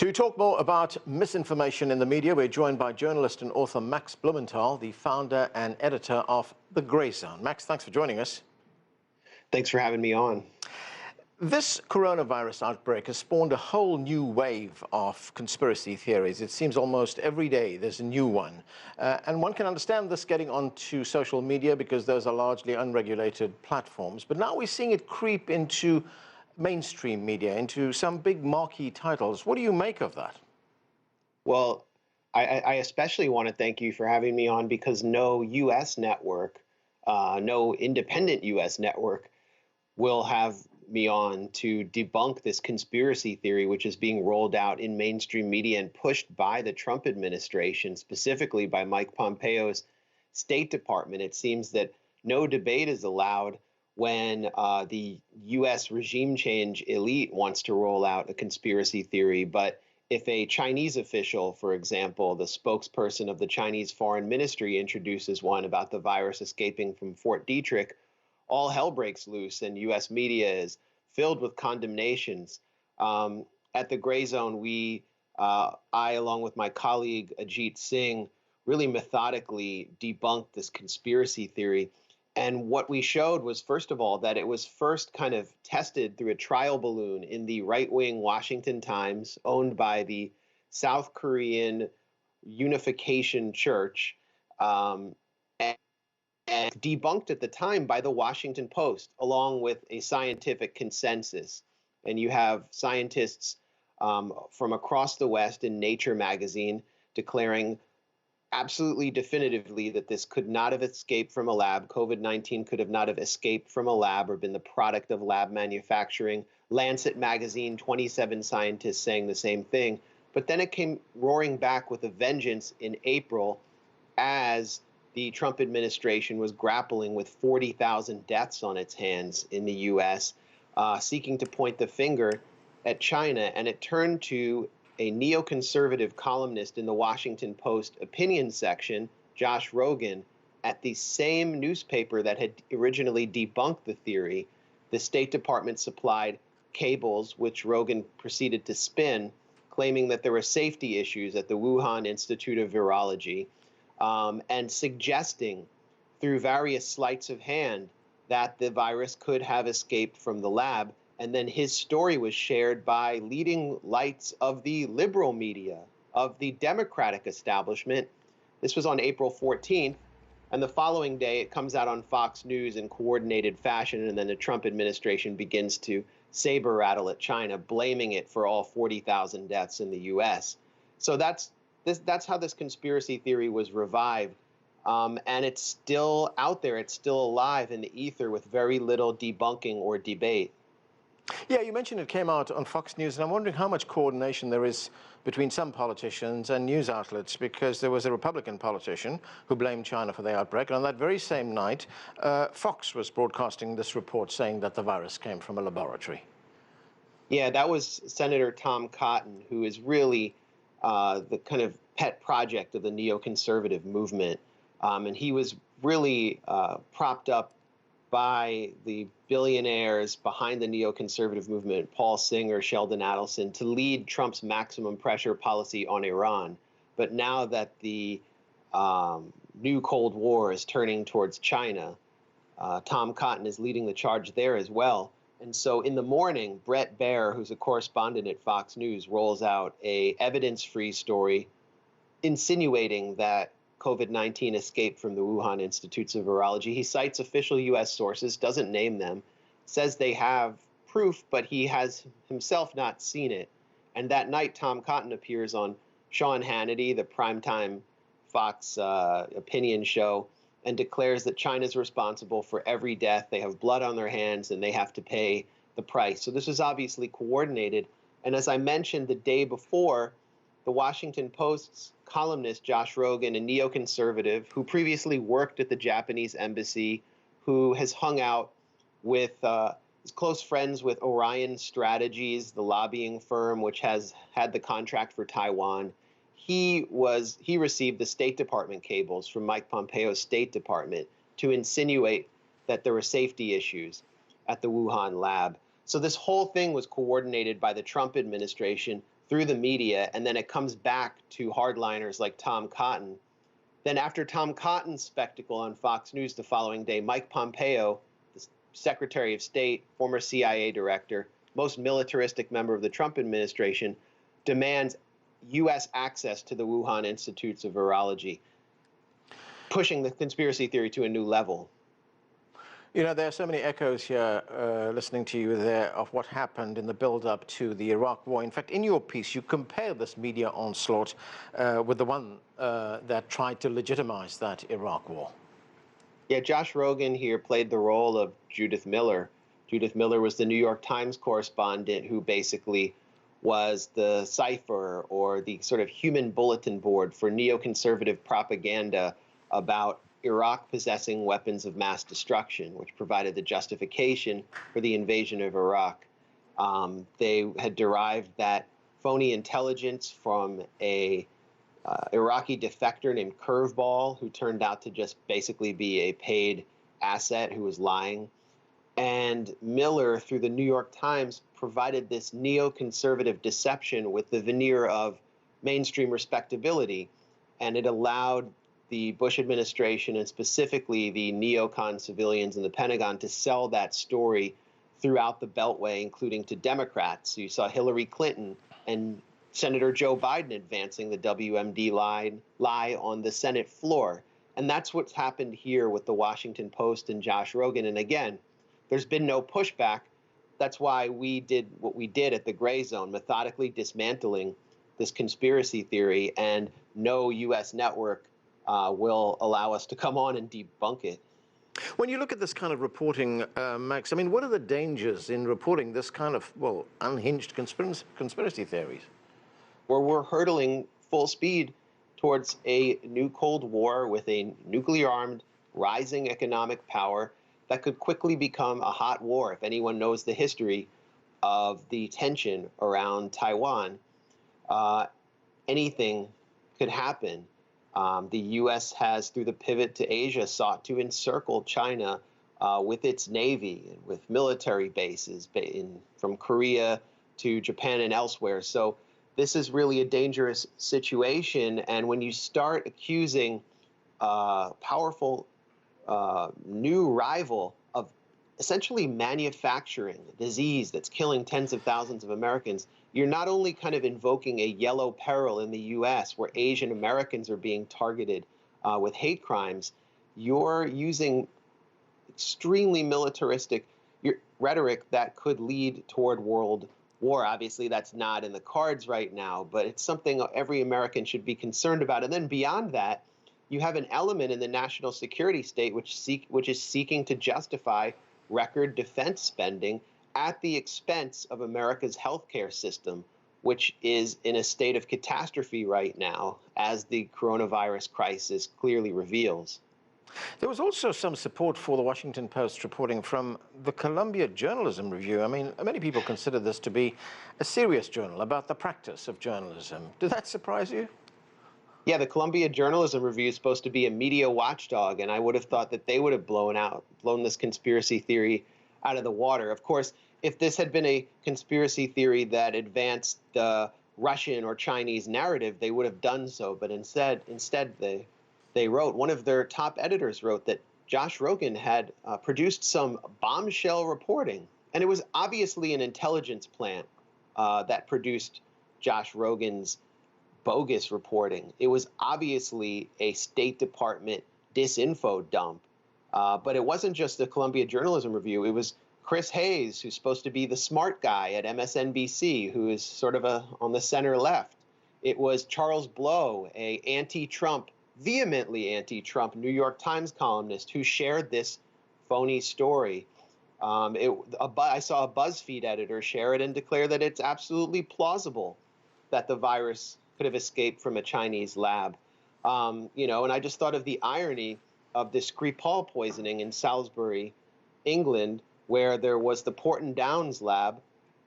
To talk more about misinformation in the media, we're joined by journalist and author Max Blumenthal, the founder and editor of the Grayzone. Max, thanks for joining us. Thanks for having me on. This coronavirus outbreak has spawned a whole new wave of conspiracy theories. It seems almost every day there's a new one. And one can understand this getting onto social media because those are largely unregulated platforms. But now we're seeing it creep into mainstream media, into some big marquee titles. What do you make of that? Well, I especially want to thank you for having me on because no U.S. network, no independent U.S. network will have me on to debunk this conspiracy theory, which is being rolled out in mainstream media and pushed by the Trump administration, specifically by Mike Pompeo's State Department. It seems that no debate is allowed when the U.S. regime change elite wants to roll out a conspiracy theory. But if a Chinese official, for example, the spokesperson of the Chinese Foreign Ministry, introduces one about the virus escaping from Fort Detrick, all hell breaks loose and U.S. media is filled with condemnations. At the Grayzone, I, along with my colleague Ajit Singh, really methodically debunked this conspiracy theory. And what we showed was, first of all, that it was first kind of tested through a trial balloon in the right-wing Washington Times, owned by the South Korean Unification Church, and debunked at the time by the Washington Post, along with a scientific consensus. And you have scientists from across the West in Nature magazine declaring absolutely definitively that this could not have escaped from a lab. COVID-19 could have not have escaped from a lab or been the product of lab manufacturing. Lancet magazine, 27 scientists saying the same thing. But then it came roaring back with a vengeance in April as the Trump administration was grappling with 40,000 deaths on its hands in the U.S., seeking to point the finger at China. And it turned to a neoconservative columnist in the Washington Post opinion section, Josh Rogin, at the same newspaper that had originally debunked the theory. The State Department supplied cables, which Rogin proceeded to spin, claiming that there were safety issues at the Wuhan Institute of Virology, and suggesting through various sleights of hand that the virus could have escaped from the lab. And then his story was shared by leading lights of the liberal media, of the Democratic establishment. This was on April 14th. And the following day, it comes out on Fox News in coordinated fashion. And then the Trump administration begins to saber rattle at China, blaming it for all 40,000 deaths in the U.S. So that's how this conspiracy theory was revived. And it's still out there. It's still alive in the ether with very little debunking or debate. Yeah, you mentioned it came out on Fox News, and I'm wondering how much coordination there is between some politicians and news outlets, because there was a Republican politician who blamed China for the outbreak, and on that very same night, Fox was broadcasting this report saying that the virus came from a laboratory. Yeah, that was Senator Tom Cotton, who is really the kind of pet project of the neoconservative movement. And he was really propped up by the billionaires behind the neoconservative movement, Paul Singer, Sheldon Adelson, to lead Trump's maximum pressure policy on Iran. But now that the new Cold War is turning towards China, Tom Cotton is leading the charge there as well. And so in the morning, Bret Baier, who's a correspondent at Fox News, rolls out a evidence-free story insinuating that COVID-19 escaped from the Wuhan Institutes of Virology. He cites official U.S. sources, doesn't name them, says they have proof, but he has himself not seen it. And that night, Tom Cotton appears on Sean Hannity, the primetime Fox opinion show, and declares that China's responsible for every death. They have blood on their hands, and they have to pay the price. So this is obviously coordinated. And as I mentioned the day before, the Washington Post's columnist, Josh Rogin, a neoconservative who previously worked at the Japanese embassy, who has hung out with, is close friends with Orion Strategies, the lobbying firm which has had the contract for Taiwan. He received the State Department cables from Mike Pompeo's State Department to insinuate that there were safety issues at the Wuhan lab. So this whole thing was coordinated by the Trump administration, through the media, and then it comes back to hardliners like Tom Cotton. Then after Tom Cotton's spectacle on Fox News the following day, Mike Pompeo, the Secretary of State, former CIA director, most militaristic member of the Trump administration, demands U.S. access to the Wuhan Institutes of Virology, pushing the conspiracy theory to a new level. You know, there are so many echoes here, listening to you there, of what happened in the build-up to the Iraq War. In fact, in your piece, you compare this media onslaught with the one that tried to legitimize that Iraq War. Yeah, Josh Rogan here played the role of Judith Miller. Judith Miller was the New York Times correspondent who basically was the cipher or the sort of human bulletin board for neoconservative propaganda about Iraq possessing weapons of mass destruction, which provided the justification for the invasion of Iraq. They had derived that phony intelligence from a Iraqi defector named Curveball, who turned out to just basically be a paid asset who was lying. And Miller, through the New York Times, provided this neoconservative deception with the veneer of mainstream respectability. And it allowed the Bush administration, and specifically the neocon civilians in the Pentagon, to sell that story throughout the Beltway, including to Democrats. So you saw Hillary Clinton and Senator Joe Biden advancing the WMD lie on the Senate floor. And that's what's happened here with the Washington Post and Josh Rogan. And again, there's been no pushback. That's why we did what we did at the Grayzone, methodically dismantling this conspiracy theory, and no U.S. network will allow us to come on and debunk it. When you look at this kind of reporting, Max, I mean, what are the dangers in reporting this kind of, well, unhinged conspiracy theories? Where we're hurtling full speed towards a new Cold War with a nuclear-armed, rising economic power that could quickly become a hot war. If anyone knows the history of the tension around Taiwan, anything could happen. The U.S. has, through the pivot to Asia, sought to encircle China with its navy and with military bases from Korea to Japan and elsewhere. So this is really a dangerous situation. And when you start accusing a powerful new rival of essentially manufacturing a disease that's killing tens of thousands of Americans, you're not only kind of invoking a yellow peril in the U.S. where Asian Americans are being targeted with hate crimes, you're using extremely militaristic rhetoric that could lead toward world war. Obviously, that's not in the cards right now, but it's something every American should be concerned about. And then beyond that, you have an element in the national security state which is seeking to justify record defense spending at the expense of America's healthcare system, which is in a state of catastrophe right now, as the coronavirus crisis clearly reveals. There was also some support for the Washington Post reporting from the Columbia Journalism Review. I mean, many people consider this to be a serious journal about the practice of journalism. Did that surprise you? Yeah, the Columbia Journalism Review is supposed to be a media watchdog, and I would have thought that they would have blown this conspiracy theory out of the water. Of course, if this had been a conspiracy theory that advanced the Russian or Chinese narrative, they would have done so. But instead they wrote, one of their top editors wrote that Josh Rogan had produced some bombshell reporting. And it was obviously an intelligence plant that produced Josh Rogan's bogus reporting. It was obviously a State Department disinfo dump. But it wasn't just the Columbia Journalism Review. It was Chris Hayes, who's supposed to be the smart guy at MSNBC, who is sort of on the center left. It was Charles Blow, a vehemently anti-Trump New York Times columnist, who shared this phony story. I saw a BuzzFeed editor share it and declare that it's absolutely plausible that the virus could have escaped from a Chinese lab. And I just thought of the irony of the Skripal poisoning in Salisbury, England, where there was the Porton Downs lab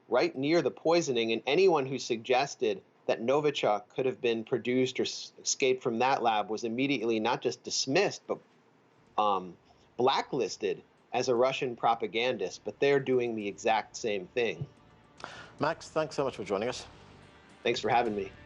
right near the poisoning, and anyone who suggested that Novichok could have been produced or escaped from that lab was immediately not just dismissed, but blacklisted as a Russian propagandist. But they're doing the exact same thing. Max, thanks so much for joining us. Thanks for having me.